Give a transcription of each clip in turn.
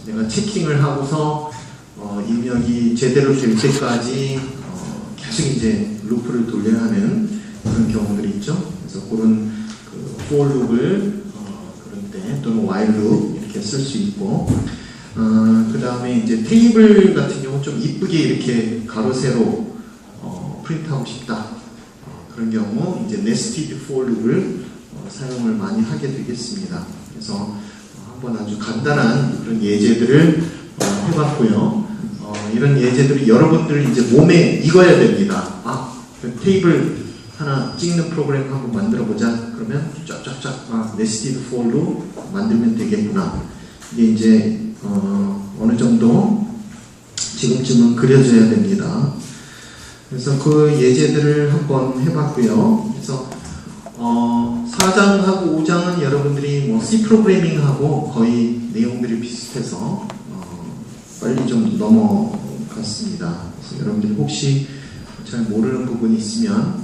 내가 체킹을 하고서 입력이 제대로 될 때까지 계속 이제 루프를 돌려야 하는 그런 경우들이 있죠. 그래서 그런 그 for 룩을 그런 때 또는 while 룩 이렇게 쓸 수 있고, 그 다음에 이제 테이블 같은 경우 좀 이쁘게 이렇게 가로 세로 프린트하고 싶다. 그런 경우 이제 nested for 룩을 사용을 많이 하게 되겠습니다. 그래서 한번 아주 간단한 그런 예제들을 해봤고요. 이런 예제들이 여러분들 이제 몸에 익어야 됩니다. 그 테이블 하나 찍는 프로그램 한번 만들어 보자. 그러면 쫙쫙쫙 nested for로 만들면 되겠구나. 이게 이제 어느 정도 지금쯤은 그려져야 됩니다. 그래서 그 예제들을 한번 해봤고요. 그래서 4장하고 5장은 여러분들이 뭐 C 프로그래밍하고 거의 내용들이 비슷해서 빨리 좀 넘어갔습니다. 그래서 여러분들이 혹시 잘 모르는 부분이 있으면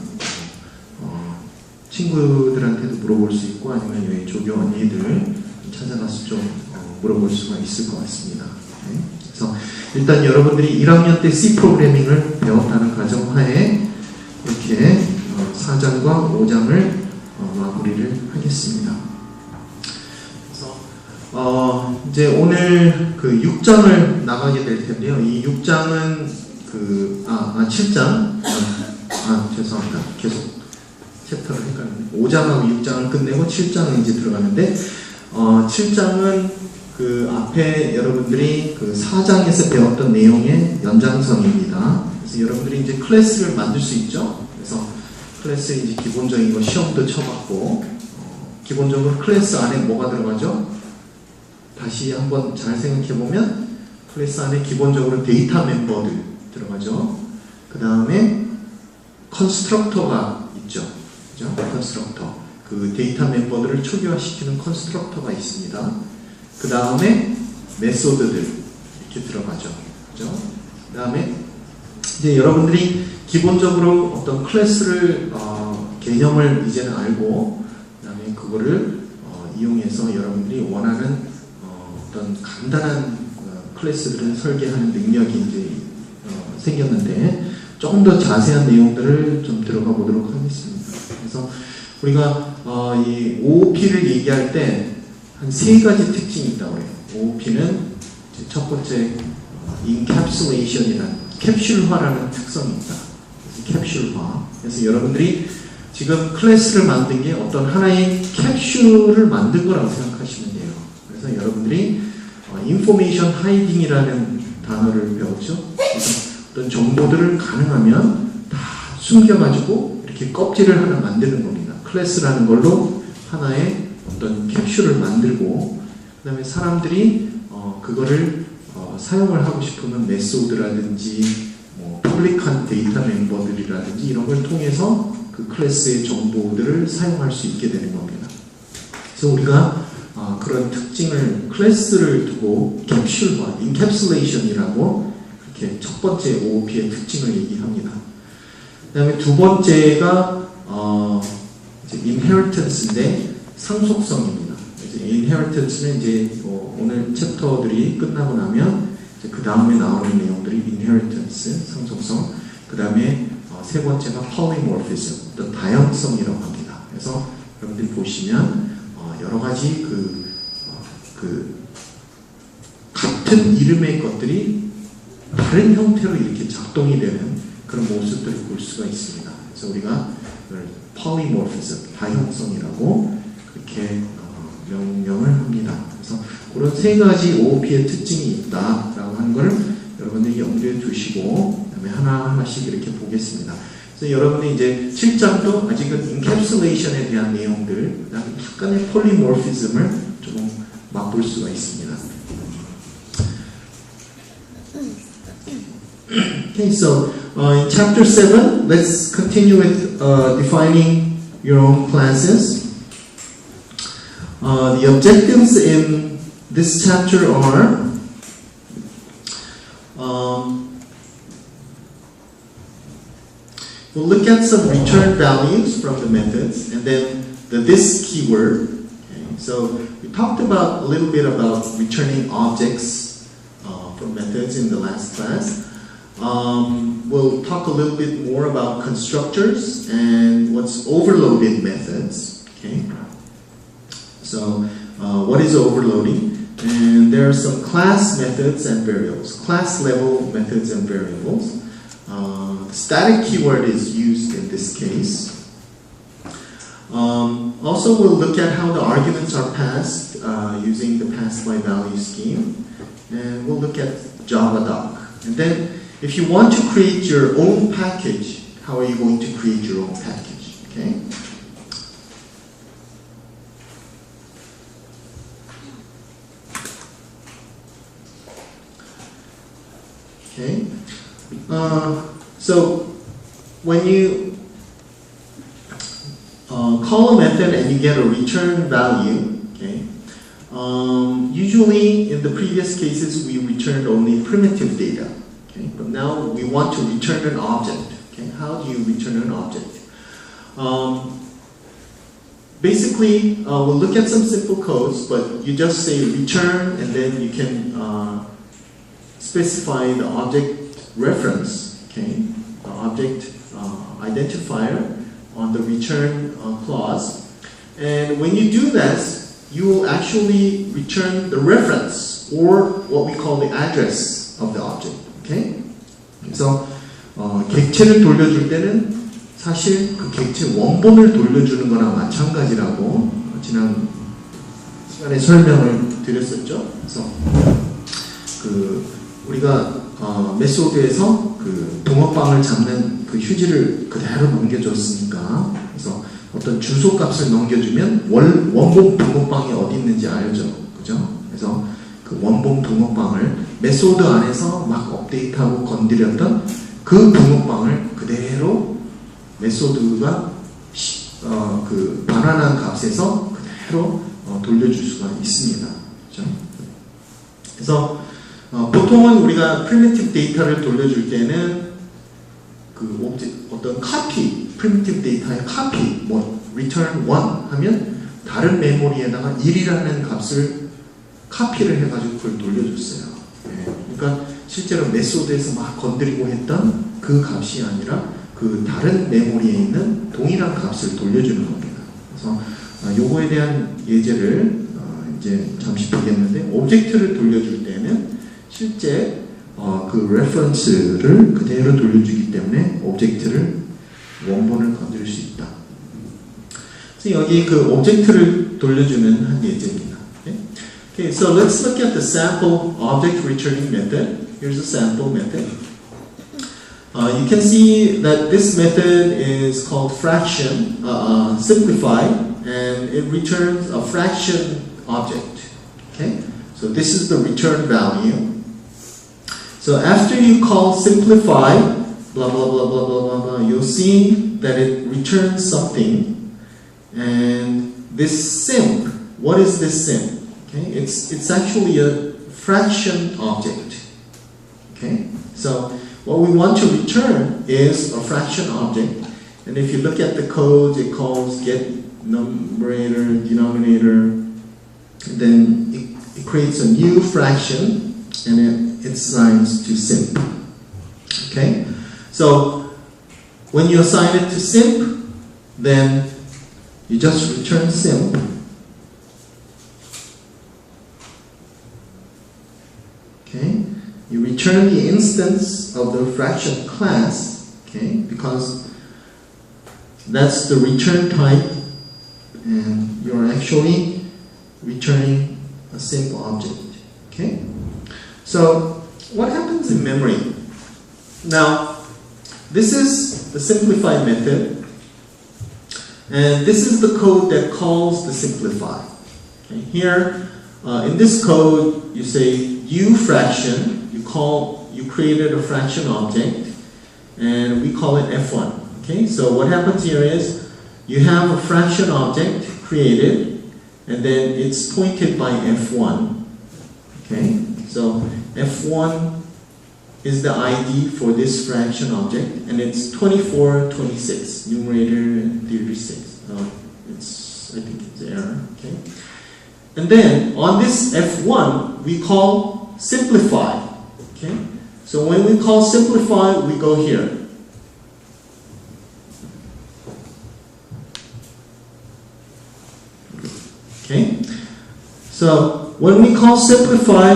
친구들한테도 물어볼 수 있고, 아니면 여기 조교 언니들 찾아가서 좀 물어볼 수가 있을 것 같습니다. 네. 그래서 일단 여러분들이 1학년 때 C 프로그래밍을 배웠다는 가정하에 이렇게 4장과 5장을 마무리를 하겠습니다. 그래서 이제 오늘 그 6장을 나가게 될 텐데요. 이 6장은 7장 죄송합니다. 계속 챕터를 헷갈렸네. 5장하고 6장을 끝내고 7장에 이제 들어가는데 7장은 그 앞에 여러분들이 그 4장에서 배웠던 내용의 연장선입니다. 그래서 여러분들이 이제 클래스를 만들 수 있죠. 그래서 클래스 이제 기본적인 거 시험도 쳐봤고, 기본적으로 클래스 안에 뭐가 들어가죠? 다시 한번 잘 생각해보면 클래스 안에 기본적으로 데이터 멤버들 들어가죠. 그 다음에 컨스트럭터가 있죠. 그죠? 컨스트럭터. 그 데이터 멤버들을 초기화시키는 컨스트럭터가 있습니다. 그 다음에 메소드들 이렇게 들어가죠. 그죠? 그 다음에 이제 여러분들이 기본적으로 어떤 클래스를 개념을 이제는 알고, 그 다음에 그거를 이용해서 여러분들이 원하는 어떤 간단한 클래스들을 설계하는 능력이 이제 생겼는데, 조금 더 자세한 내용들을 좀 들어가 보도록 하겠습니다. 그래서 우리가 이 OOP를 얘기할 때 한 3가지 특징이 있다고 해요. OOP는 첫 번째 encapsulation이라는 캡슐화라는 특성이 있다. 그래서 캡슐화. 그래서 여러분들이 지금 클래스를 만든 게 어떤 하나의 캡슐을 만든 거라고 생각하시면 돼요. 그래서 여러분들이 information hiding이라는 단어를 배웠죠. 그래서 어떤 정보들을 가능하면 다 숨겨가지고 이렇게 껍질을 하나 만드는 겁니다. 클래스라는 걸로 하나의 어떤 캡슐을 만들고, 그 다음에 사람들이 그거를 사용을 하고 싶으면 메소드라든지 퍼블릭한 데이터 멤버들이라든지 이런 걸 통해서 그 클래스의 정보들을 사용할 수 있게 되는 겁니다. 그래서 우리가 그런 특징을, 클래스를 두고 캡슐화, 인캡슐레이션이라고 이렇게 첫 번째 OOP의 특징을 얘기합니다. 그 다음에 두 번째가 inheritance인데 상속성입니다. inheritance는 이제 오늘 챕터들이 끝나고 나면 그 다음에 나오는 내용들이 inheritance, 상속성, 그 다음에 세 번째가 polymorphism, 어떤 다양성이라고 합니다. 그래서 여러분들이 보시면 여러 가지 같은 이름의 것들이 다른 형태로 이렇게 작동이 되는 그런 모습들을 볼 수가 있습니다. 그래서 우리가 polymorphism, 다형성이라고 그렇게 명명을 합니다. 그래서 그런 3가지 OOP의 특징이 있다라고 하는 걸 여러분들이 염두에 두시고, 그다음에 하나하나씩 이렇게 보겠습니다. 그래서 여러분들이 이제 7장도 아직은 인캡슐레이션에 대한 내용들, 그다음에 약간의 polymorphism을 조금 맛볼 수가 있습니다. Okay, so in chapter 7, let's continue with defining your own classes. The objectives in this chapter are we'll look at some return values from the methods, and then the this keyword. Okay, so we talked about a little bit about returning objects from methods in the last class. We'll talk a little bit more about constructors and what's overloaded methods. Okay. So what is overloading? And there are some class methods and variables, class level methods and variables. Static keyword is used in this case. Also, we'll look at how the arguments are passed using the pass by value scheme, and we'll look at Javadoc. And then, if you want to create your own package, how are you going to create your own package? Okay. Okay. So when you call a method and you get a return value, okay. Usually in the previous cases we returned only primitive data, okay. But now we want to return an object. Okay. How do you return an object? Basically, we'll look at some simple codes, but you just say return, and then you can specify the object reference, okay, the object identifier on the return clause. And when you do that, you will actually return the reference, or what we call the address of the object. Okay? 그래서 객체를 돌려줄 때는 사실 그 객체 원본을 돌려주는 거나 마찬가지라고 지난 시간에 설명을 드렸었죠. 그래서 우리가 메소드에서 그 붕어빵을 잡는 그 휴지를 그대로 넘겨줬으니까, 그래서 어떤 주소 값을 넘겨주면 원본 붕어빵이 어디 있는지 알죠, 그죠? 그래서 그 원본 붕어빵을 메소드 안에서 막 업데이트하고 건드렸던 그 붕어빵을 그대로 메소드가 그 반환한 값에서 그대로 돌려줄 수가 있습니다, 그죠? 그래서 보통은 우리가 primitive 데이터를 돌려줄 때는 그 어떤 copy, primitive 데이터의 copy, 뭐 return 1 하면 다른 메모리에다가 1이라는 값을 copy를 해가지고 그걸 돌려줬어요. 네. 그러니까 실제로 메소드에서 막 건드리고 했던 그 값이 아니라 그 다른 메모리에 있는 동일한 값을 돌려주는 겁니다. 그래서 요거에 대한 예제를 이제 잠시 보겠는데, 오브젝트를 돌려줄 때는 실제 그 레퍼런스를 그대로 돌려주기 때문에 오브젝트를 원본을 건드릴 수 있다. 그래서 여기 그 오브젝트를 돌려주는 한 예제입니다. Okay, so let's look at the sample object returning method. Here's a sample method. You can see that this method is called fraction, simplify, and it returns a fraction object. Okay, so this is the return value. So after you call simplify, blah blah blah blah blah blah blah, you'll see that it returns something. And this simp, what is this simp? Okay, it's actually a fraction object. Okay, so what we want to return is a fraction object. And if you look at the code, it calls get numerator, denominator, and then it creates a new fraction, and it assigns to simp. Okay, so when you assign it to simp, then you just return simp. Okay, you return the instance of the fraction class, okay, because that's the return type, and you're actually returning a simp object. Okay, so what happens in memory? Now, this is the simplify method, and this is the code that calls the simplify. Okay, here in this code, you say u fraction. You created a fraction object, and we call it f1. Okay, so what happens here is you have a fraction object created, and then it's pointed by f1. Okay, so f1 is the ID for this fraction object, and it's 24, 26, numerator 36. I think it's error. Okay, and then on this f1 we call simplify. Okay? So when we call simplify, we go here. Okay? So when we call simplify,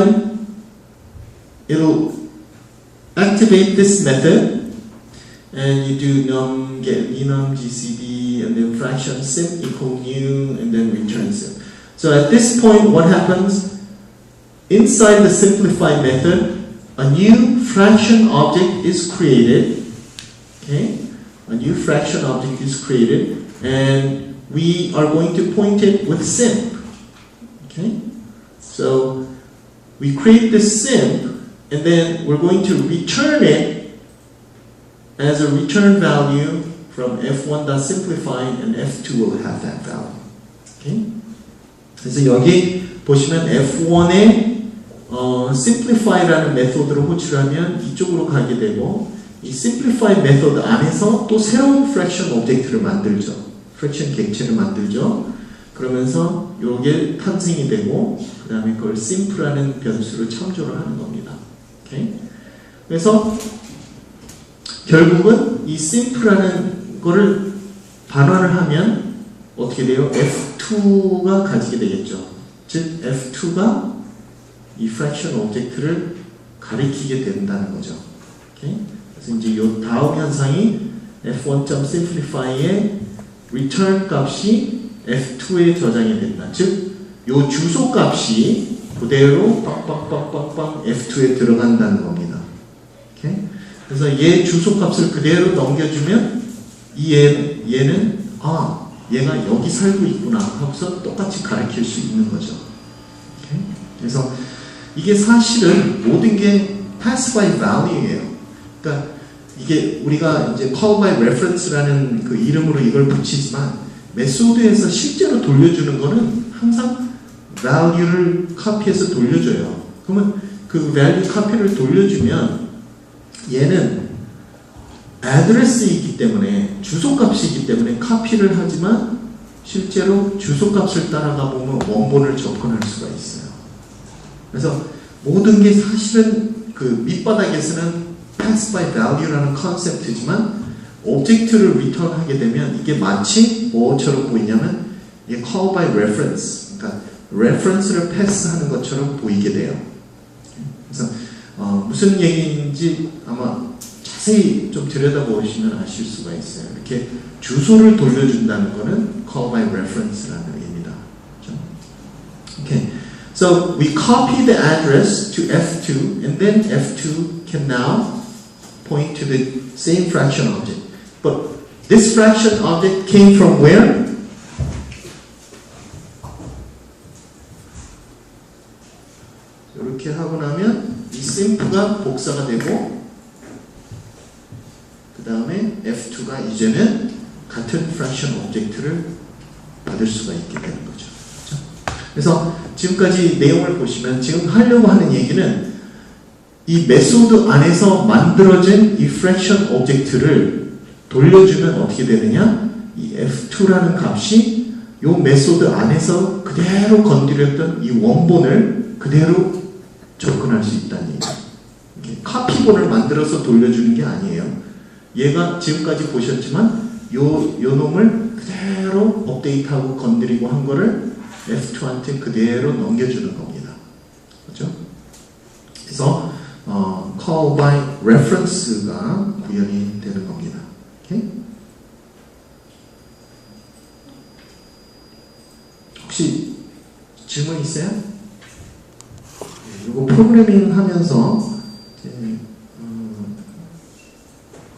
it'll activate this method, and you do num get enum gcd and then fraction sim equal new and then return sim. So at this point, what happens? Inside the simplify method, a new fraction object is created. Okay, a new fraction object is created, and we are going to point it with simp. Okay, so we create this simp, and then we're going to return it as a return value from f1.simplify, and f2 will have that value. Okay, 그래서 여기 보시면 f1에 simplify라는 메소드를 호출하면 이쪽으로 가게 되고, 이 simplify 메소드 안에서 또 새로운 fraction 오브젝트를 만들죠. fraction 객체를 만들죠. 그러면서 이게 탄생이 되고, 그 다음에 그걸 simp라는 변수로 참조를 하는 겁니다. 오케이? 그래서 결국은 이 simp라는 거를 반환을 하면 어떻게 돼요? f2가 가지게 되겠죠. 즉 f2가 이 fraction 오브젝트를 가리키게 된다는 거죠. 오케이? 그래서 이제 이 다음 현상이 f1.simplify의 return 값이 f2에 저장이 된다. 즉, 이 주소 값이 그대로 빵빵빵빵빵 f2에 들어간다는 겁니다. 오케이? 그래서 얘 주소 값을 그대로 넘겨주면 얘는 얘가 여기 살고 있구나 하고서 똑같이 가리킬 수 있는 거죠. 오케이? 그래서 이게 사실은 모든 게 pass by value예요. 그러니까 이게 우리가 이제 call by reference라는 그 이름으로 이걸 붙이지만 메소드에서 실제로 돌려주는 거는 항상 value를 카피해서 돌려줘요. 그러면 그 value 카피를 돌려주면 얘는 address이기 때문에 주소값이기 때문에 카피를 하지만 실제로 주소값을 따라가 보면 원본을 접근할 수가 있어요. 그래서 모든 게 사실은 그 밑바닥에서는 pass by value라는 컨셉트지만 오브젝트를 리턴하게 되면 이게 마치 뭐처럼 보이냐면 이게 call by reference, 그러니까 reference를 패스하는 것처럼 보이게 돼요. 그래서 무슨 얘기인지 아마 자세히 좀 들여다보시면 아실 수가 있어요. 이렇게 주소를 돌려준다는 거는 call by reference라는 의미입니다. 그렇죠? Okay. So we copy the address to f2, and then f2 can now point to the same fraction object. But this fraction object came from where? 이렇게 하고 나면 이 simp가 복사가 되고, 그 다음에 f2가 이제는 같은 fraction object를 받을 수가 있게 되는 거죠. 그렇죠? 그래서 지금까지 내용을 보시면 지금 하려고 하는 얘기는 이 메소드 안에서 만들어진 이 fraction 오브젝트를 돌려주면 어떻게 되느냐? 이 f2라는 값이 이 메소드 안에서 그대로 건드렸던 이 원본을 그대로 접근할 수 있다는 얘기예요. 카피본을 만들어서 돌려주는 게 아니에요. 얘가 지금까지 보셨지만 요 놈을 그대로 업데이트하고 건드리고 한 거를 f2한테 그대로 넘겨주는 겁니다. 그렇죠? 그래서 call by reference가 구현이 되는 겁니다. 오케이? 혹시 질문 있어요? 이거 프로그래밍 하면서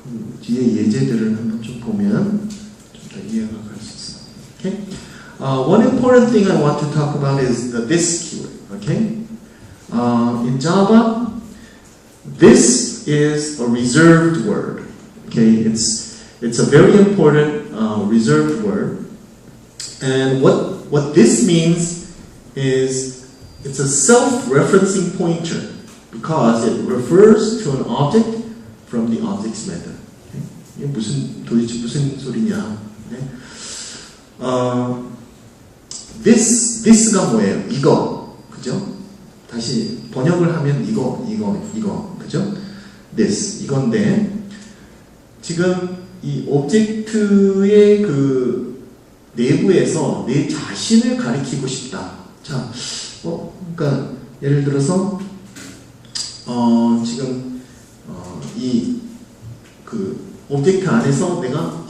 그 뒤에 예제들을 한번 좀 보면 좀 더 이해가 갈 수 있어요. Okay? One important thing I want to talk about is the this keyword. Okay? In Java, this is a reserved word. Okay, it's a very important reserved word, and what this means is it's a self-referencing pointer because it refers to an object from the object's method. Okay? 이게 도대체 무슨 소리냐? 네? this가 뭐예요? 이거, 그죠? 다시 번역을 하면 이거, 그죠? this, 이건데, 지금 이 오브젝트의 그 내부에서 내 자신을 가리키고 싶다. 자, 그러니까 예를 들어서 지금 이 그 오브젝트 안에서 내가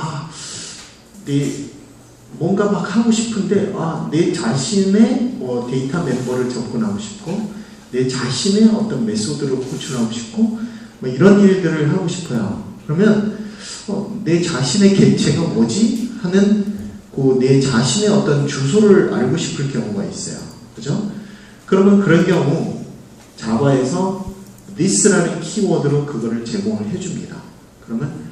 뭔가 막 하고 싶은데 내 자신의 데이터 멤버를 접근하고 싶고 내 자신의 어떤 메소드를 호출하고 싶고 뭐 이런 일들을 하고 싶어요. 그러면 내 자신의 객체가 뭐지? 하는 그 내 자신의 어떤 주소를 알고 싶을 경우가 있어요. 그죠? 그러면 그런 경우 자바에서 this라는 키워드로 그거를 제공을 해줍니다. 그러면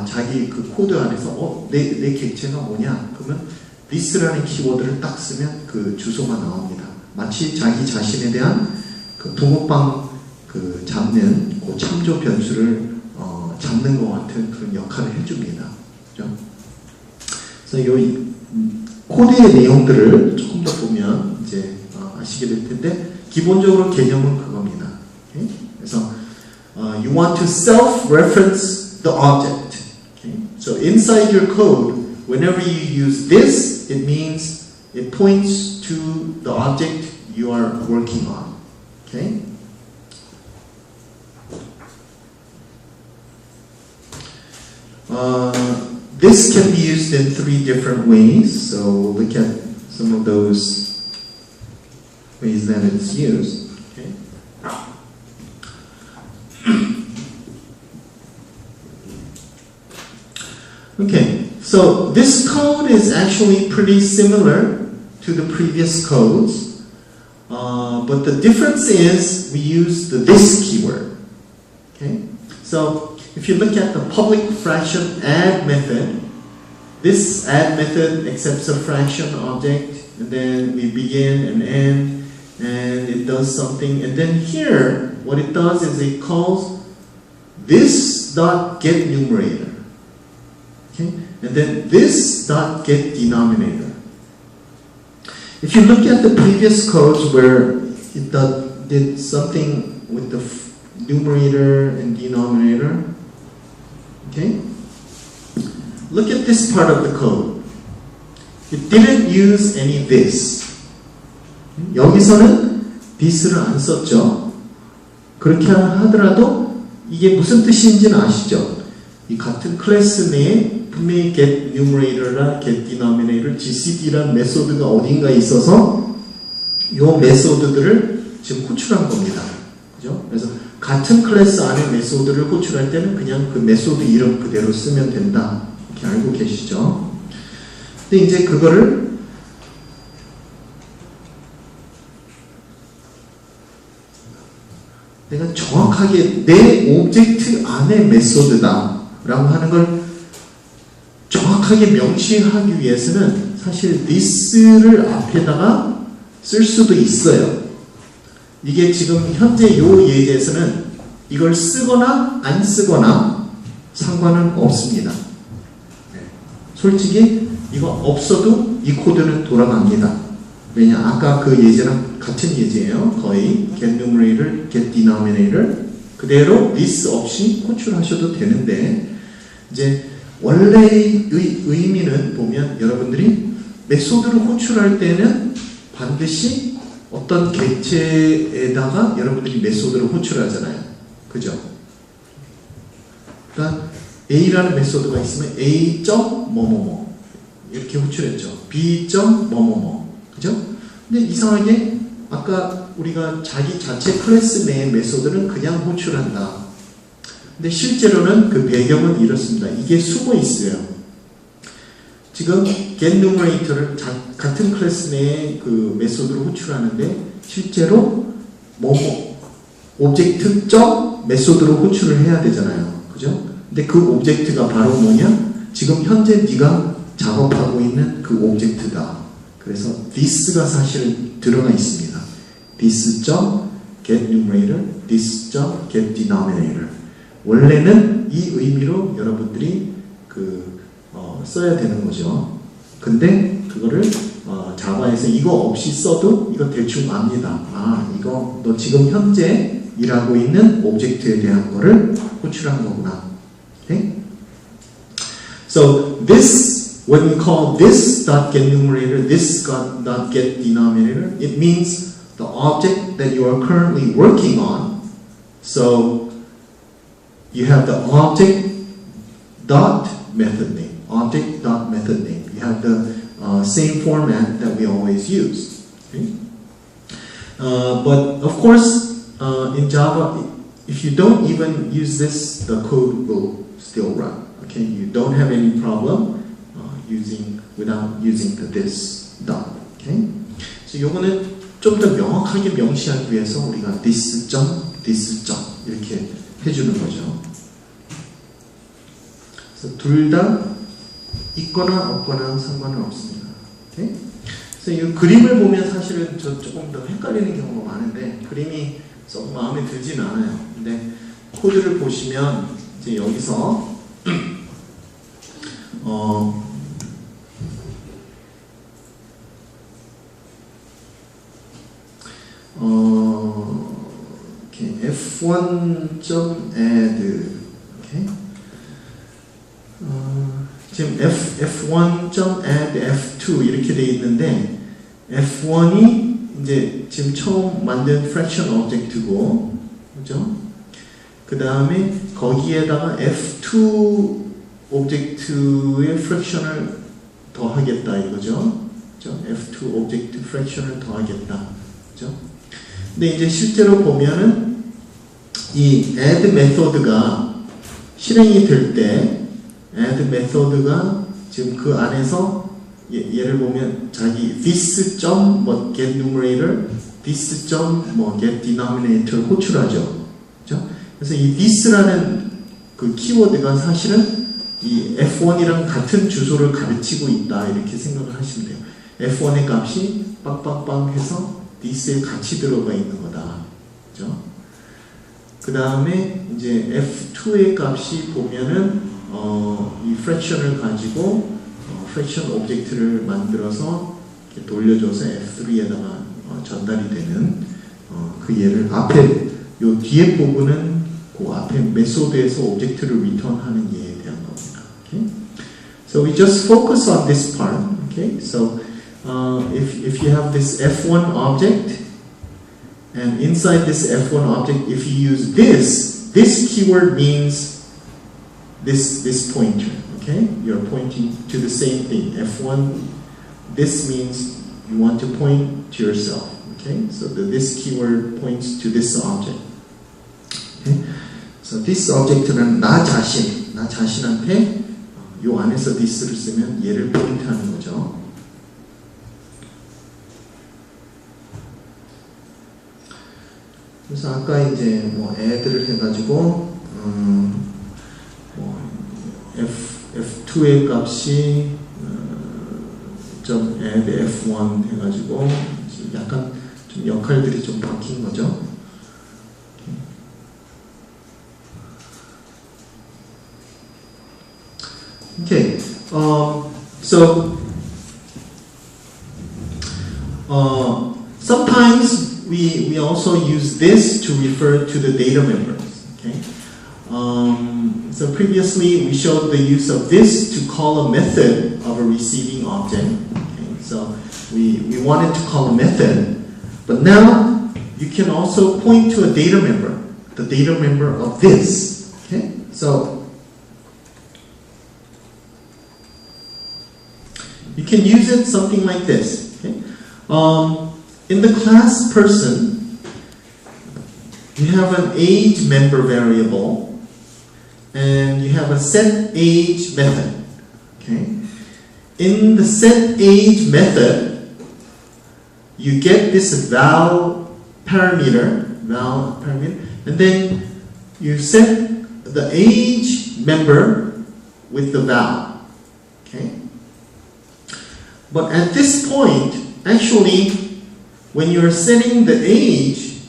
자기 그 코드 안에서 내 객체가 뭐냐? 그러면 this라는 키워드를 딱 쓰면 그 주소가 나옵니다. 마치 자기 자신에 대한 그 붕어빵 그 잡는 그 참조 변수를 잡는 것 같은 그런 역할을 해줍니다. 그죠? 그래서 이 코드의 내용들을 조금 더 보면 이제 아시게 될 텐데 기본적으로 개념은 그겁니다. Okay? 그래서 you want to self-reference the object. Okay? So inside your code, whenever you use this, it means it points to the object you are working on. Okay? This can be used in 3 different ways, so we'll look at some of those ways that it's used. Okay? Okay, so this code is actually pretty similar to the previous codes, but the difference is we use the this keyword. Okay, so if you look at the public fraction add method, this add method accepts a fraction object, and then we begin and end, and it does something, and then here, what it does is it calls this dot get numerator, okay, and then this dot get denominator. If you look at the previous codes where it did something with the numerator and denominator, okay? Look at this part of the code. It didn't use any this. 여기서는 this를 안 썼죠. 그렇게 하더라도 이게 무슨 뜻인지는 아시죠? 이 같은 클래스 내에 분명히 get numerator랑 get denominator, GCD라는 메소드가 어딘가에 있어서 이 메소드들을 지금 호출한 겁니다. 그죠? 그래서 같은 클래스 안에 메소드를 호출할 때는 그냥 그 메소드 이름 그대로 쓰면 된다. 이렇게 알고 계시죠? 근데 이제 그거를 내가 정확하게 내 오브젝트 안의 메소드다 라고 하는 걸 정확하게 명시하기 위해서는 사실 this를 앞에다가 쓸 수도 있어요. 이게 지금 현재 이 예제에서는 이걸 쓰거나 안 쓰거나 상관은 없습니다. 솔직히 이거 없어도 이 코드는 돌아갑니다. 왜냐? 아까 그 예제랑 같은 예제예요. 거의 get numerator, get denominator 그대로 this 없이 호출하셔도 되는데 이제 원래의 의미는 보면 여러분들이 메소드를 호출할 때는 반드시 어떤 객체에다가 여러분들이 메소드를 호출하잖아요. 그죠? 그러니까 A라는 메소드가 있으면 A. 뭐뭐뭐 이렇게 호출했죠. B. 뭐뭐뭐 그죠? 근데 이상하게 아까 우리가 자기 자체 클래스 내의 메소드는 그냥 호출한다. 근데 실제로는 그 배경은 이렇습니다. 이게 숨어 있어요. 지금 get numerator를 같은 클래스 내의 그 메소드로 호출하는데 실제로 오브젝트 메소드로 호출을 해야 되잖아요. 그죠? 근데 그 오브젝트가 바로 뭐냐? 지금 현재 네가 작업하고 있는 그 오브젝트다. 그래서 this가 사실 들어가 있습니다. this. get numerator, this. get denominator. 원래는 이 의미로 여러분들이 써야 되는 거죠. 근데 그거를 자바에서 이거 없이 써도 이거 대충 압니다. 아, 이거 너 지금 현재 일하고 있는 오브젝트에 대한 거를 호출한 거구나. Okay? So this, when we call this dot get numerator, this dot get denominator, it means the object that you are currently working on. So you have the object dot method name, object dot method name. You have the same format that we always use. Okay? But of course, in Java, if you don't even use this, the code will still run. Okay, you don't have any problem without using the this dot. Okay, so 요거는 좀 더 명확하게 명시하기 위해서 우리가 this 점 이렇게 해주는 거죠. 그래서 둘 다 있거나 없거나 상관은 없습니다. Okay? 그래서 이 그림을 보면 사실은 조금 더 헷갈리는 경우가 많은데 그림이 썩 마음에 들진 않아요. 근데 코드를 보시면 이제 여기서 이렇게 f1.add okay? 지금 f1.add f2 이렇게 돼 있는데 f1이 이제 지금 처음 만든 fraction object고, 그죠? 그 다음에 거기에다가 f2 object의 fraction을 더하겠다 이거죠. 그죠? f2 object fraction을 더하겠다. 그죠? 근데 이제 실제로 보면은 이 add method가 실행이 될 때 add method가 지금 그 안에서 예를 보면 자기 this 점 뭐 get numerator, this 점 뭐 get denominator 호출하죠. 그죠? 그래서 이 this라는 그 키워드가 사실은 이 f1이랑 같은 주소를 가르치고 있다 이렇게 생각을 하시면 돼요. f1의 값이 빵빵빵 해서 this에 같이 들어가 있는 거다. 그죠? 그 다음에 이제 f2의 값이 보면은 이 fraction을 가지고 fraction 오브젝트를 만들어서 이렇게 돌려줘서 f3에다가 전달이 되는 그 예를 앞에 요 뒤에 부분은 그 앞에 메소드에서 오브젝트를 리턴하는 예에 대한 겁니다. Okay? So we just focus on this part. Okay? So if you have this f1 object and inside this f1 object, if you use this keyword means this pointer. Okay, you're pointing to the same thing. F1, this means you want to point to yourself. Okay, so this keyword points to this object. Okay, so this object는 나 자신한테 요 안에서 this를 쓰면 얘를 포인트하는 거죠. 그래서 아까 이제 뭐 add를 해가지고 F2의 값이 좀 add F1 해가지고 약간 좀 역할들이 좀 바뀐 거죠. Okay, so sometimes we also use this to refer to the data members. Okay. So previously we showed the use of this to call a method of a receiving object. Okay, so we wanted to call a method, but now you can also point to a data member, the data member of this. Okay, so you can use it something like this. Okay, in the class person, you have an age member variable. And you have a set age method. Okay. In the set age method, you get this val parameter, and then you set the age member with the val. Okay. But at this point, actually, when you are setting the age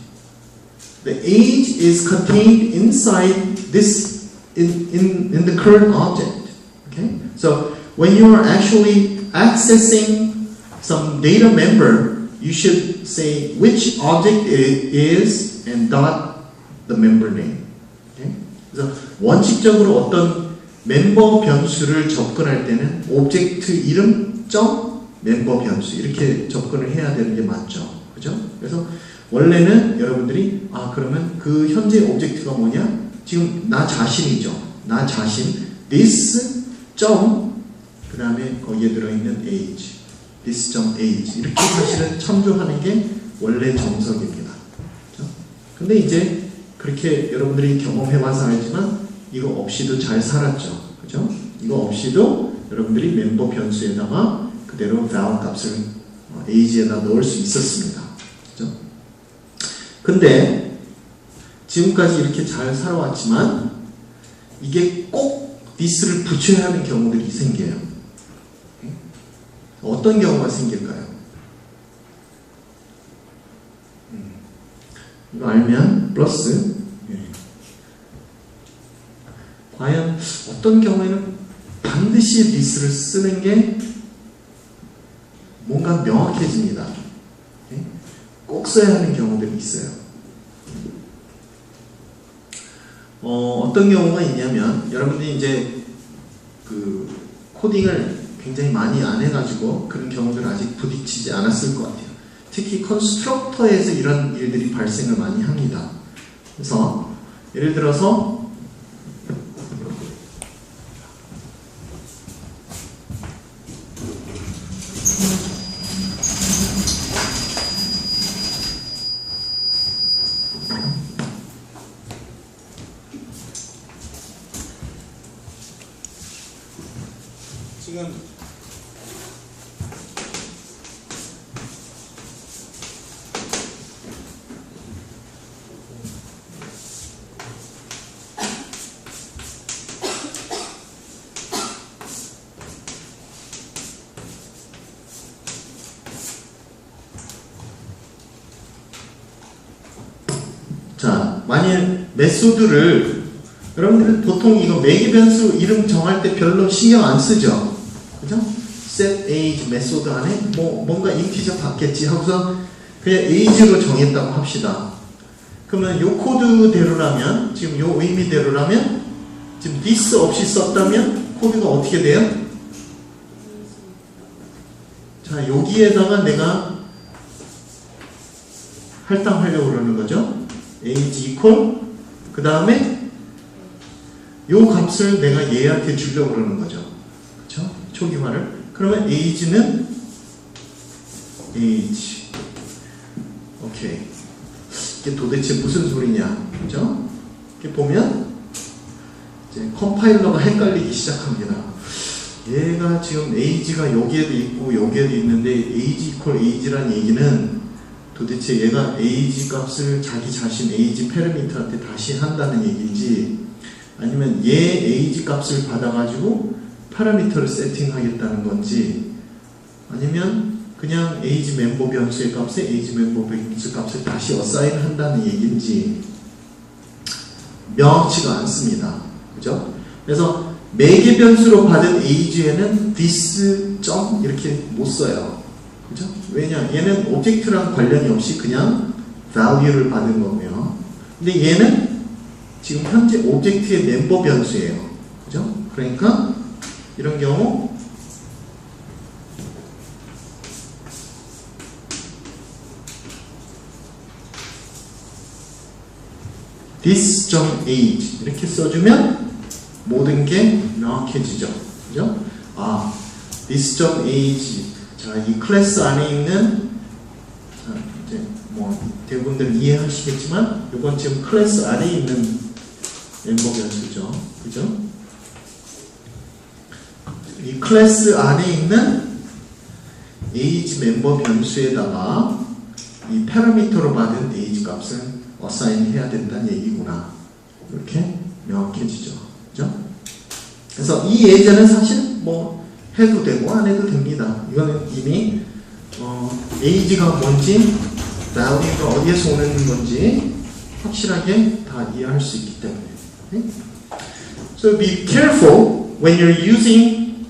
is contained inside this. In the current object. Okay? So when you are actually accessing some data member, you should say which object it is and dot the member name. Okay? 그래서 원칙적으로 어떤 멤버 변수를 접근할 때는 오브젝트 이름 점 멤버 변수 이렇게 접근을 해야 되는 게 맞죠. 그죠? 그래서 원래는 여러분들이 그러면 그 현재 오브젝트가 뭐냐? 지금 나 자신이죠. 나 자신 this 점 그 다음에 거기에 들어있는 age this 점 age 이렇게 사실은 참조하는 게 원래 정석입니다. 그죠? 근데 이제 그렇게 여러분들이 경험해봐서 알지만 이거 없이도 잘 살았죠. 그죠? 이거 없이도 여러분들이 멤버 변수에다가 그대로 val 값을 age에다 넣을 수 있었습니다. 그죠? 근데 지금까지 이렇게 잘 살아왔지만 이게 꼭 this를 붙여야 하는 경우들이 생겨요. 어떤 경우가 생길까요? 이거 알면 플러스 과연 어떤 경우에는 반드시 this를 쓰는 게 뭔가 명확해집니다. 꼭 써야 하는 경우들이 있어요. 어떤 경우가 있냐면 여러분들이 이제 그 코딩을 굉장히 많이 안 해가지고 그런 경우들을 아직 부딪히지 않았을 것 같아요. 특히 컨스트럭터에서 이런 일들이 발생을 많이 합니다. 그래서 예를 들어서 지금 자, 만일 메소드를 여러분들 보통 이거 매개 변수 이름 정할 때 별로 신경 안 쓰죠. 그죠? set age 메소드 안에 뭔가 인티저 받겠지 하고서 그냥 age로 정했다고 합시다. 그러면 요 코드대로라면 지금 요 의미대로라면 지금 this 없이 썼다면 코드가 어떻게 돼요? 자, 여기에다가 내가 할당하려고 그러는 거죠. age equal 그 다음에 요 값을 내가 얘한테 주려고 그러는 거죠. 그쵸? 초기화를. 그러면 age는 age. 오케이. 이게 도대체 무슨 소리냐. 그죠? 이렇게 보면 이제 컴파일러가 헷갈리기 시작합니다. 얘가 지금 age가 여기에도 있고 여기에도 있는데 age equal age란 얘기는 도대체 얘가 age 값을 자기 자신 age 패러미터한테 다시 한다는 얘기인지 아니면 얘 age 값을 받아가지고 파라미터를 세팅하겠다는 건지 아니면 그냥 age 멤버 변수의 값에 age 멤버 변수 값을 다시 어사인 한다는 얘기인지 명확치가 않습니다. 그죠? 그래서 매개 변수로 받은 age에는 this 점 이렇게 못 써요. 그죠? 왜냐? 얘는 오브젝트랑 관련이 없이 그냥 value를 받은 거고요. 근데 얘는 지금 현재 오브젝트의 멤버 변수예요. 그죠? 그러니까 이런 경우 this.age 이렇게 써주면 모든 게 명확해지죠. 그죠? this.age 자, 이 클래스 안에 있는 자, 이제 뭐 대부분들 이해하시겠지만 이건 지금 클래스 안에 있는 멤버 변수죠. 그죠? 이 클래스 안에 있는 age 멤버 변수에다가 이 파라미터로 받은 age 값을 어사인 해야 된다는 얘기구나. 이렇게 명확해지죠. 그죠? 그래서 이 예제는 사실 뭐 해도 되고 안 해도 됩니다. 이거는 이미 age가 뭔지 value가 어디에서 오는 건지 확실하게 다 이해할 수 있기 때문에. Okay? So be careful when you're using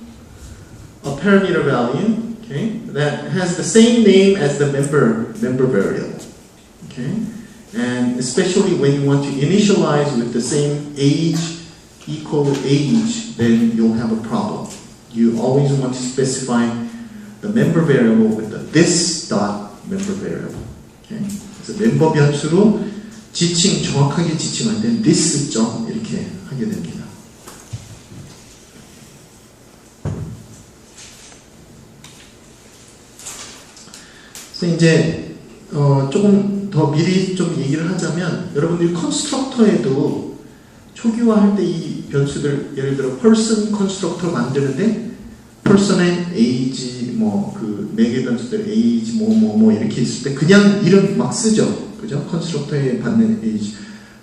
a parameter value. Okay? that has the same name as the member variable. Okay, and especially when you want to initialize with the same age equal age, then you'll have a problem. You always want to specify the member variable with the this dot member variable. Okay, 그래서 멤버 변수로 지칭 정확하게 지칭할 때 this 점 이렇게 하게 됩니다. 그래서 이제 조금 더 미리 좀 얘기를 하자면 여러분들이 컨스트럭터에도 초기화할 때 이 변수들 예를 들어 person 컨스트럭터 만드는데 person의 age 그 매개 변수들 age 뭐 이렇게 있을 때 그냥 이름 막 쓰죠. 그죠? 컨스트럭터에 받는 age.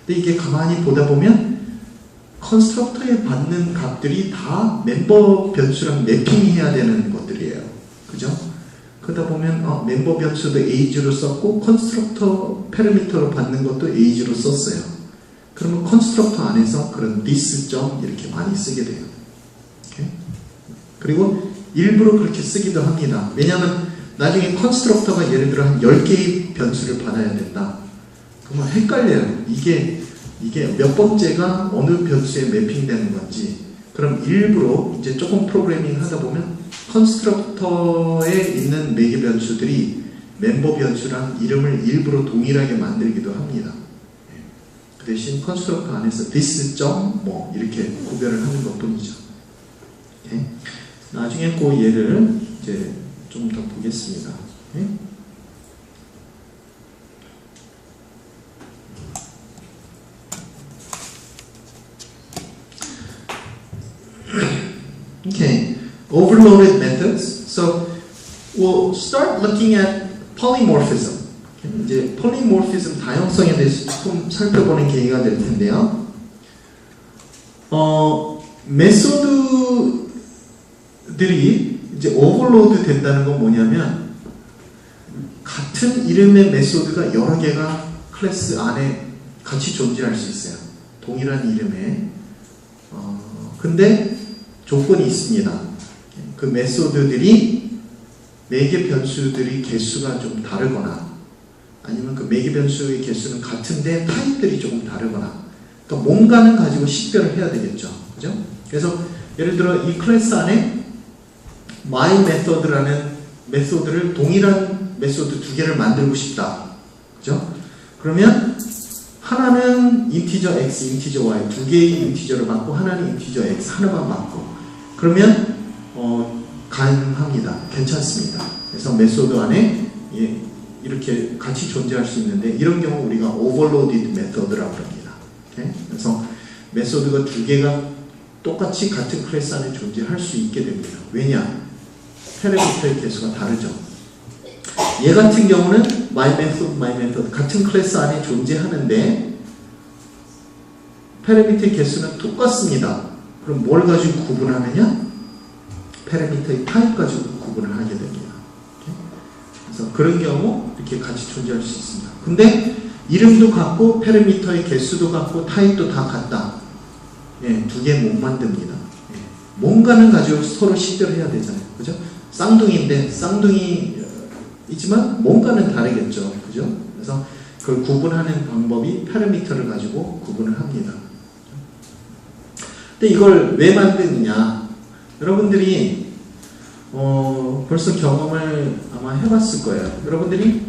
근데 이게 가만히 보다 보면 컨스트럭터에 받는 값들이 다 멤버 변수랑 매핑해야 되는 것들이에요. 그죠? 그러다 보면 멤버 변수도 age로 썼고 컨스트럭터 패러미터로 받는 것도 age로 썼어요. 그러면 컨스트럭터 안에서 그런 this 점 이렇게 많이 쓰게 돼요. 오케이? 그리고 일부러 그렇게 쓰기도 합니다. 왜냐하면 나중에 컨스트럭터가 예를 들어 한 10개의 변수를 받아야 된다. 그러면 헷갈려요. 이게 몇 번째가 어느 변수에 매핑되는 건지. 그럼 일부러 이제 조금 프로그래밍 하다 보면 컨스트럭터에 있는 매개 변수들이 멤버 변수랑 이름을 일부러 동일하게 만들기도 합니다. 그 대신 컨스트럭터 안에서 this 점 이렇게 구별을 하는 것뿐이죠. 오케이? 나중에 그 예를 이제 좀 더 보겠습니다. 오케이? Okay, overloaded methods. So we'll start looking at polymorphism. Okay? 이제 polymorphism 다양성에 대해서 조금 살펴보는 계기가 될 텐데요. 메소드들이 이제 오버로드 된다는 건 뭐냐면 같은 이름의 메소드가 여러 개가 클래스 안에 같이 존재할 수 있어요. 동일한 이름에. 근데 조건이 있습니다. 그 메소드들이 매개 변수들이 개수가 좀 다르거나 아니면 그 매개 변수의 개수는 같은데 타입들이 조금 다르거나 그러니까 뭔가는 가지고 식별을 해야 되겠죠. 그죠? 그래서 예를 들어 이 클래스 안에 my method라는 메소드를 동일한 메소드 두 개를 만들고 싶다. 그죠? 그러면 하나는 인티저 x, 인티저 y 두 개의 인티저를 받고 하나는 인티저 x 하나만 받고 그러면 가능합니다. 괜찮습니다. 그래서 메소드 안에 이렇게 같이 존재할 수 있는데 이런 경우 우리가 overloaded method라고 합니다. 오케이? 그래서 메소드가 두 개가 똑같이 같은 클래스 안에 존재할 수 있게 됩니다. 왜냐? 패러미터의 개수가 다르죠. 얘 같은 경우는 my method 같은 클래스 안에 존재하는데 패러미터의 개수는 똑같습니다. 그럼 뭘 가지고 구분하느냐? 패러미터의 타입 가지고 구분을 하게 됩니다. 오케이? 그래서 그런 경우 이렇게 같이 존재할 수 있습니다. 근데 이름도 같고 패러미터의 개수도 같고 타입도 다 같다. 두 개 못 만듭니다. 뭔가는 가지고 서로 식별해야 되잖아요. 그죠? 쌍둥이인데 쌍둥이이지만 뭔가는 다르겠죠. 그죠? 그래서 그걸 구분하는 방법이 패러미터를 가지고 구분을 합니다. 근데 이걸 왜 만드느냐? 여러분들이 벌써 경험을 아마 해봤을 거예요. 여러분들이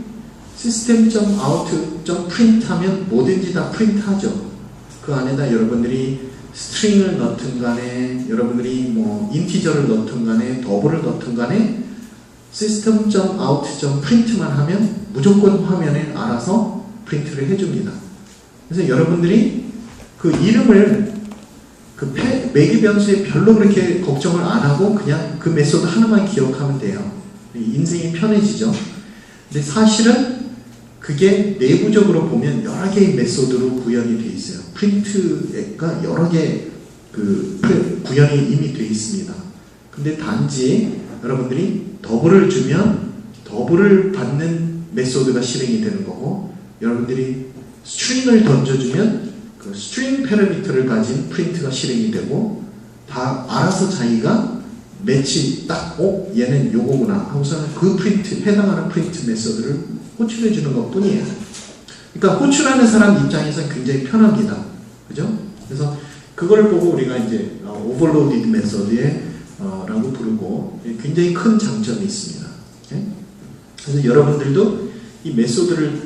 system.out.print 하면 뭐든지 다 프린트하죠. 그 안에다 여러분들이 스트링을 넣든 간에 여러분들이 인티저를 넣든 간에 더블을 넣든 간에 system.out.print만 하면 무조건 화면에 알아서 프린트를 해줍니다. 그래서 여러분들이 그 이름을 그 매개 변수에 별로 그렇게 걱정을 안 하고 그냥 그 메소드 하나만 기억하면 돼요. 인생이 편해지죠. 근데 사실은 그게 내부적으로 보면 여러 개의 메소드로 구현이 돼 있어요. 프린트가 여러 개 구현이 이미 돼 있습니다. 근데 단지 여러분들이 더블을 주면 더블을 받는 메소드가 실행이 되는 거고 여러분들이 스트링을 던져주면 그 스트링 패러미터를 가진 프린트가 실행이 되고 다 알아서 자기가 매치 딱, 얘는 요거구나 하고서는 그 프린트, 해당하는 프린트 메소드를 호출해 주는 것 뿐이에요. 그러니까 호출하는 사람 입장에서는 굉장히 편합니다. 그죠? 그래서 그걸 보고 우리가 이제 오버로디드 메소드에 라고 부르고 굉장히 큰 장점이 있습니다. 그래서 여러분들도 이 메소드를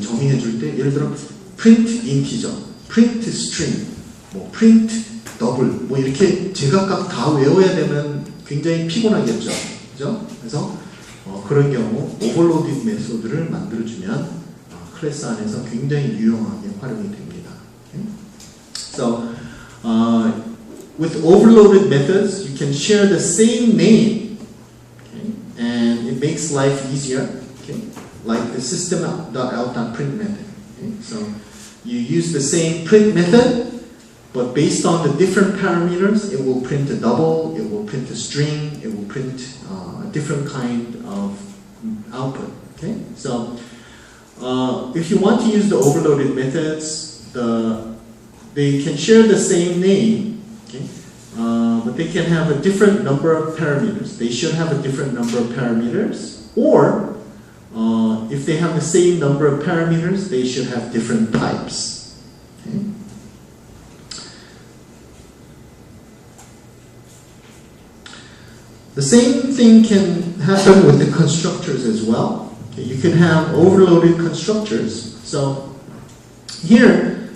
정의해 줄 때 예를 들어 print integer, print string, 뭐 print double 뭐 이렇게 제각각 다 외워야 되면 굉장히 피곤하겠죠. 그죠? 그래서 그런 경우 오버로디드 메소드를 만들어주면 클래스 안에서 굉장히 유용하게 활용이 됩니다. So, with overloaded methods, you can share the same name, okay? And it makes life easier, okay? Like the system.out.print method. Okay? So, you use the same print method, but based on the different parameters, it will print a double, it will print a string, it will print a different kind of output. Okay? So, if you want to use the overloaded methods, they can share the same name, okay? But they can have a different number of parameters. They should have a different number of parameters, or if they have the same number of parameters, they should have different types. Okay? The same thing can happen with the constructors as well. Okay? You can have overloaded constructors. So here,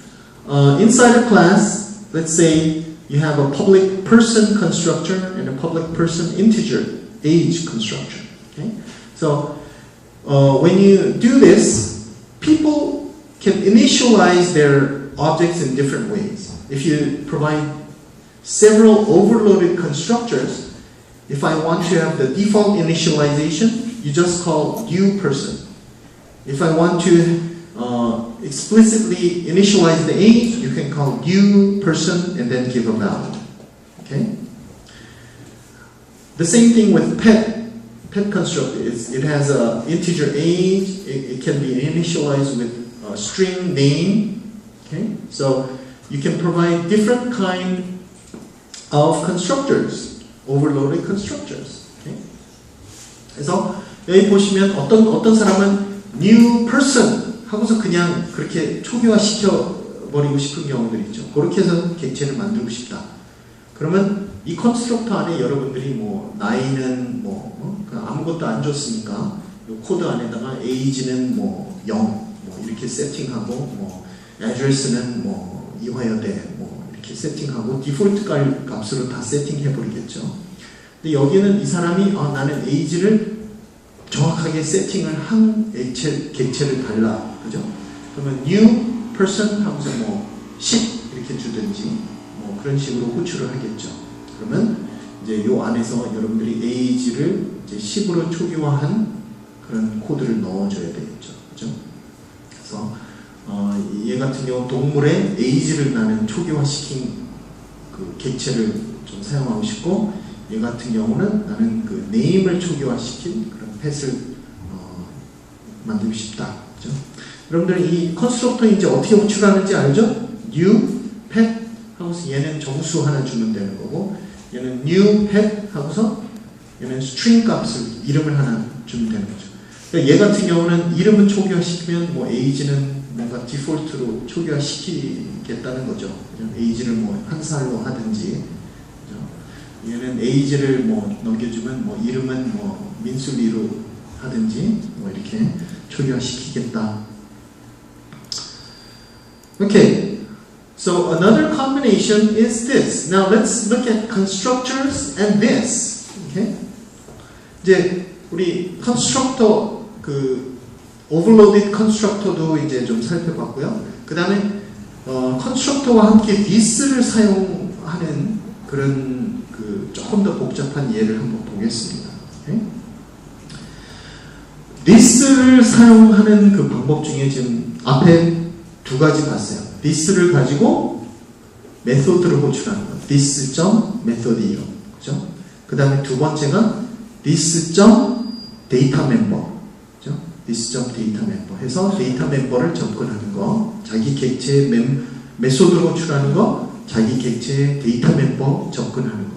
inside a class, let's say you have a public person constructor and a public person integer age constructor. Okay? So when you do this, people can initialize their objects in different ways. If you provide several overloaded constructors, if I want to have the default initialization, you just call new person. If I want to explicitly initialize the age, you can call new person and then give a value. Okay? The same thing with pet constructor. It has an integer age. It can be initialized with a string name. Okay? So you can provide different kind of constructors, overloaded constructors. Okay? 그래서 여기 보시면 어떤 사람은 new person 하고서 그냥 그렇게 초기화 시켜버리고 싶은 경우들이 있죠. 그렇게 해서 객체를 만들고 싶다. 그러면 이 컨스트럭터 안에 여러분들이 뭐 나이는 아무것도 안 줬으니까 코드 안에다가 age는 0 이렇게 세팅하고 address는 이화여대 이렇게 세팅하고 디폴트 값으로 다 세팅해버리겠죠. 근데 여기는 이 사람이 나는 age를 정확하게 세팅을 한 객체를 달라. 그죠? 그러면 new person 하면서 10 이렇게 주든지 그런 식으로 호출을 하겠죠. 그러면 이제 요 안에서 여러분들이 age를 이제 10으로 초기화한 그런 코드를 넣어줘야 되겠죠. 그죠? 그래서 얘 같은 경우 동물의 age를 나는 초기화시킨 그 객체를 좀 사용하고 싶고, 얘 같은 경우는 나는 그 name을 초기화시킨 그런 펫을 만들고 싶다. 그죠? 여러분들 이 컨스트럭터 이제 어떻게 호출하는지 알죠? new pet 하고서 얘는 정수 하나 주면 되는 거고, 얘는 new pet 하고서 얘는 string 값을 이름을 하나 주면 되는 거죠. 그러니까 얘 같은 경우는 이름을 초기화시키면 age는 뭔가 디폴트로 초기화시키겠다는 거죠. 그죠? age를 1살로 하든지, 그죠? 얘는 age를 넘겨주면 이름은 민수리로 하든지 이렇게 초기화시키겠다. Okay, so another combination is this. Now let's look at constructors and this. Okay, 이제 우리 constructor overloaded constructor도 이제 좀 살펴봤고요. 그 다음에 constructor와 함께 this를 사용하는 그런 조금 더 복잡한 예를 한번 보겠습니다. Okay? this를 사용하는 그 방법 중에 지금 앞에 두 가지 봤어요. this를 가지고 메소드를 호출하는 거. this.method이요. 그죠? 그 다음에 두 번째가 this.dataMember. 그죠? this.dataMember 해서 데이터 멤버를 접근하는 거. 자기 객체의 메소드를 호출하는 거. 자기 객체의 데이터 멤버 접근하는 거.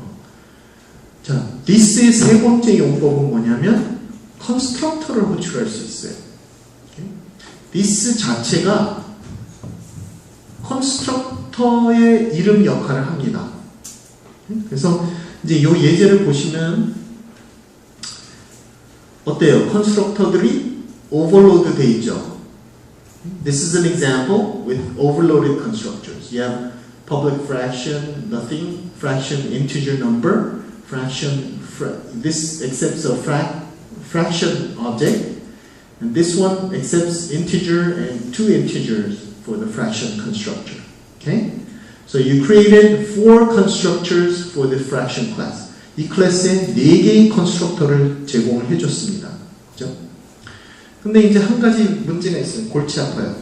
자, this의 세 번째 용법은 뭐냐면 constructor를 호출할 수 있어요. this 자체가 constructor의 이름 역할을 합니다. 그래서 이제 이 예제를 보시면 어때요? constructor들이 overload 돼 있죠. This is an example with overloaded constructors. You have public fraction, nothing, fraction, integer number, fraction, this accepts a fraction object, and this one accepts integer and two integers for the fraction constructor. Okay? So you created 4 constructors for the fraction class. 이 클래스에 4개의 컨스트럭터를 제공을 해줬습니다. 그죠? 근데 이제 한 가지 문제가 있어요. 골치 아파요.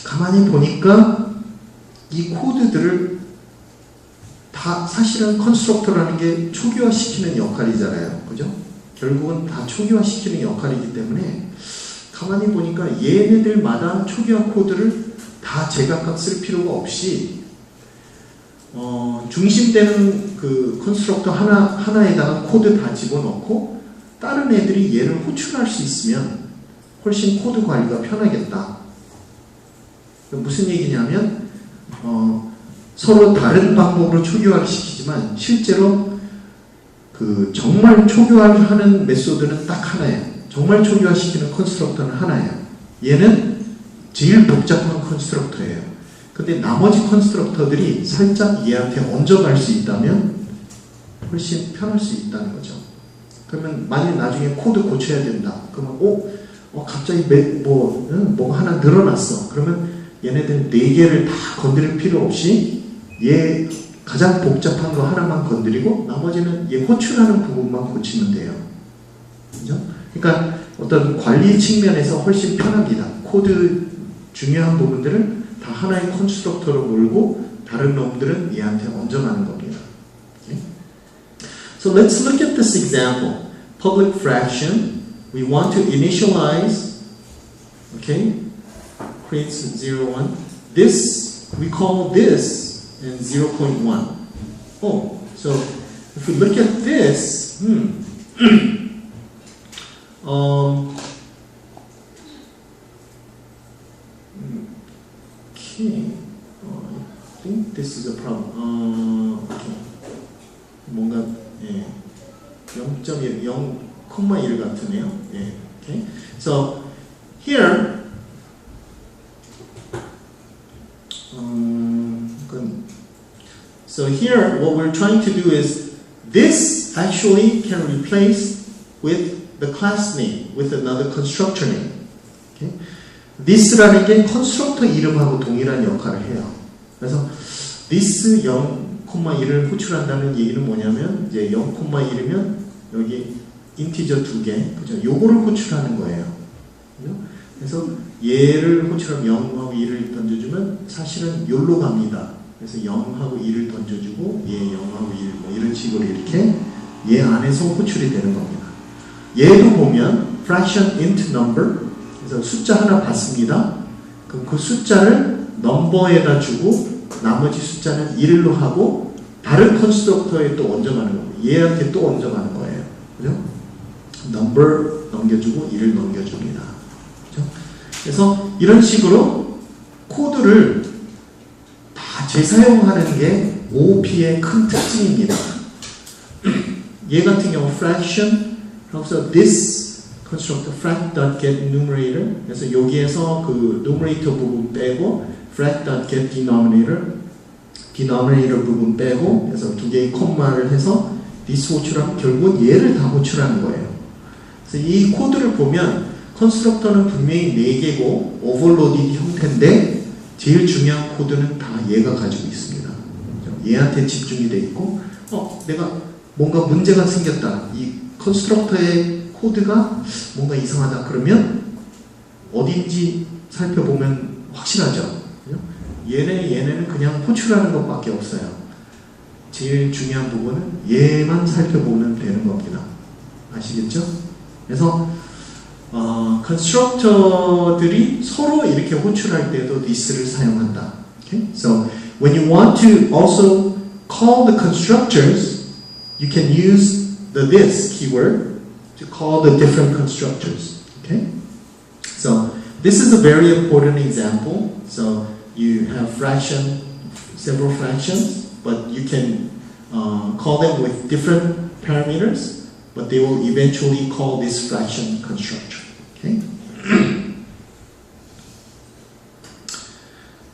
가만히 보니까 이 코드들을 다 사실은 컨스트럭터라는 게 초기화시키는 역할이잖아요. 그죠? 결국은 다 초기화시키는 역할이기 때문에 가만히 보니까 얘네들마다 초기화 코드를 다 제각각 쓸 필요가 없이 중심되는 그 컨스트럭터 하나에다가 코드 다 집어넣고 다른 애들이 얘를 호출할 수 있으면 훨씬 코드 관리가 편하겠다. 무슨 얘기냐면 서로 다른 방법으로 초기화를 시키지만 실제로 그 정말 초기화를 하는 메소드는 딱 하나예요. 정말 초기화시키는 컨스트럭터는 하나예요. 얘는 제일 복잡한 컨스트럭터예요. 근데 나머지 컨스트럭터들이 살짝 얘한테 얹어갈 수 있다면 훨씬 편할 수 있다는 거죠. 그러면 만약에 나중에 코드 고쳐야 된다. 그러면 갑자기 뭐가 하나 늘어났어. 그러면 얘네들 4개를 다 건드릴 필요 없이 얘 가장 복잡한 거 하나만 건드리고 나머지는 얘 호출하는 부분만 고치면 돼요. 그죠? 그러니까 어떤 관리 측면에서 훨씬 편합니다. 코드 중요한 부분들은 다 하나의 컨스트럭터로 몰고 다른 놈들은 얘한테 얹어가는 겁니다. Okay? So let's look at this example. Public fraction. We want to initialize, okay, creates 0, 1. This, we call this and 0.1. Oh, so if we look at this, okay, I think this is a problem. Okay. 뭔가 0.1, 0,1 같으네요. 예. Okay. So here, so here what we're trying to do is this actually can replace with the class name, with another constructor name. Okay. this라는 게 컨스트럭터 이름하고 동일한 역할을 해요. 그래서 this 0,1을 호출한다는 얘기는 뭐냐면 이제 0,1이면 여기 인티저 2개, 그죠? 요거를 호출하는 거예요. 그죠? 그래서 얘를 호출하면 0하고 2를 던져주면 사실은 요로 갑니다. 그래서 0하고 2를 던져주고 얘 0하고 1 뭐 이런 식으로 이렇게 얘 안에서 호출이 되는 겁니다. 얘도 보면 fraction int number, 그래서 숫자 하나 받습니다. 그럼 그 숫자를 넘버에다 주고 나머지 숫자는 1로 하고 다른 컨스트럭터에 또 얹어가는 겁니다. 얘한테 또 얹어가는 거예요. 그죠? 넘버 넘겨주고 1을 넘겨줍니다. 그죠? 그래서 이런 식으로 코드를 다 재사용하는 게 OOP의 큰 특징입니다. 얘 같은 경우 fraction, 그래서 this constructor frac.get numerator, 그래서 여기에서 그 numerator 부분 빼고 frac.get denominator 부분 빼고 그래서 2개의 콤마를 해서 this 호출하면 결국은 얘를 다 호출하는 거예요. 그래서 이 코드를 보면 컨스트럭터는 분명히 4개고 오버로디드 형태인데 제일 중요한 코드는 다 얘가 가지고 있습니다. 얘한테 집중이 돼 있고 내가 뭔가 문제가 생겼다. 이 컨스트럭터의 코드가 뭔가 이상하다. 그러면 어딘지 살펴보면 확실하죠. 얘네는 그냥 호출하는 것밖에 없어요. 제일 중요한 부분은 얘만 살펴보면 되는 겁니다. 아시겠죠? 그래서 컨스트럭터들이 서로 이렇게 호출할 때도 this를 사용한다. Okay? So when you want to also call the constructors, you can use the this keyword to call the different constructors. Okay? So this is a very important example. So you have several fractions, but you can call them with different parameters, but they will eventually call this fraction constructor. Okay?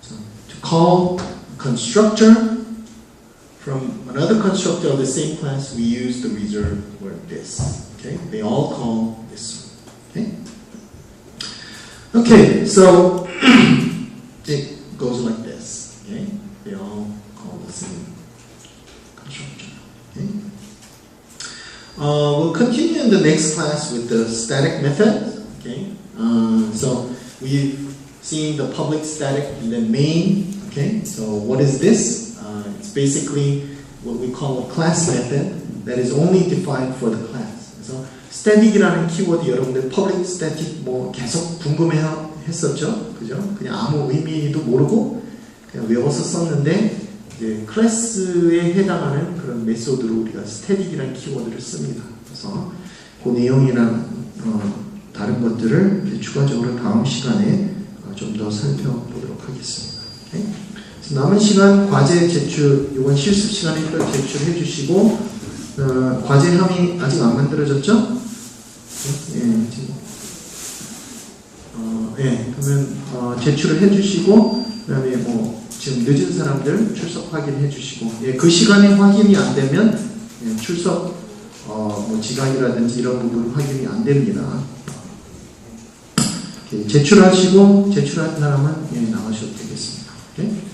So to call constructor from another constructor of the same class, we use the reserved word this. Okay? They all call this one. Okay? Okay, so it goes like this. Okay? They all call the same constructor. Okay? We'll continue in the next class with the static method. Okay? So we've seen the public static and then main. Okay? So what is this? It's basically what we call a class method that is only defined for the class. 그래서 static이라는 키워드 여러분들 public static 뭐 계속 궁금해했었죠, 그죠? 그냥 아무 의미도 모르고 그냥 외워서 썼는데 이제 클래스에 해당하는 그런 메소드로 우리가 static이라는 키워드를 씁니다. 그래서 그 내용이랑 다른 것들을 이제 추가적으로 다음 시간에 좀 더 살펴보도록 하겠습니다. 오케이? 남은 시간 과제 제출, 이건 실습 시간에 또 제출해 주시고 과제 함이 아직 안 만들어졌죠? 그러면 제출을 해 주시고 그다음에 뭐 지금 늦은 사람들 출석 확인해 주시고 그 시간에 확인이 안 되면 출석 뭐 지각이라든지 이런 부분 확인이 안 됩니다. 제출하시고 제출한 사람은 나가셔도 되겠습니다. 오케이?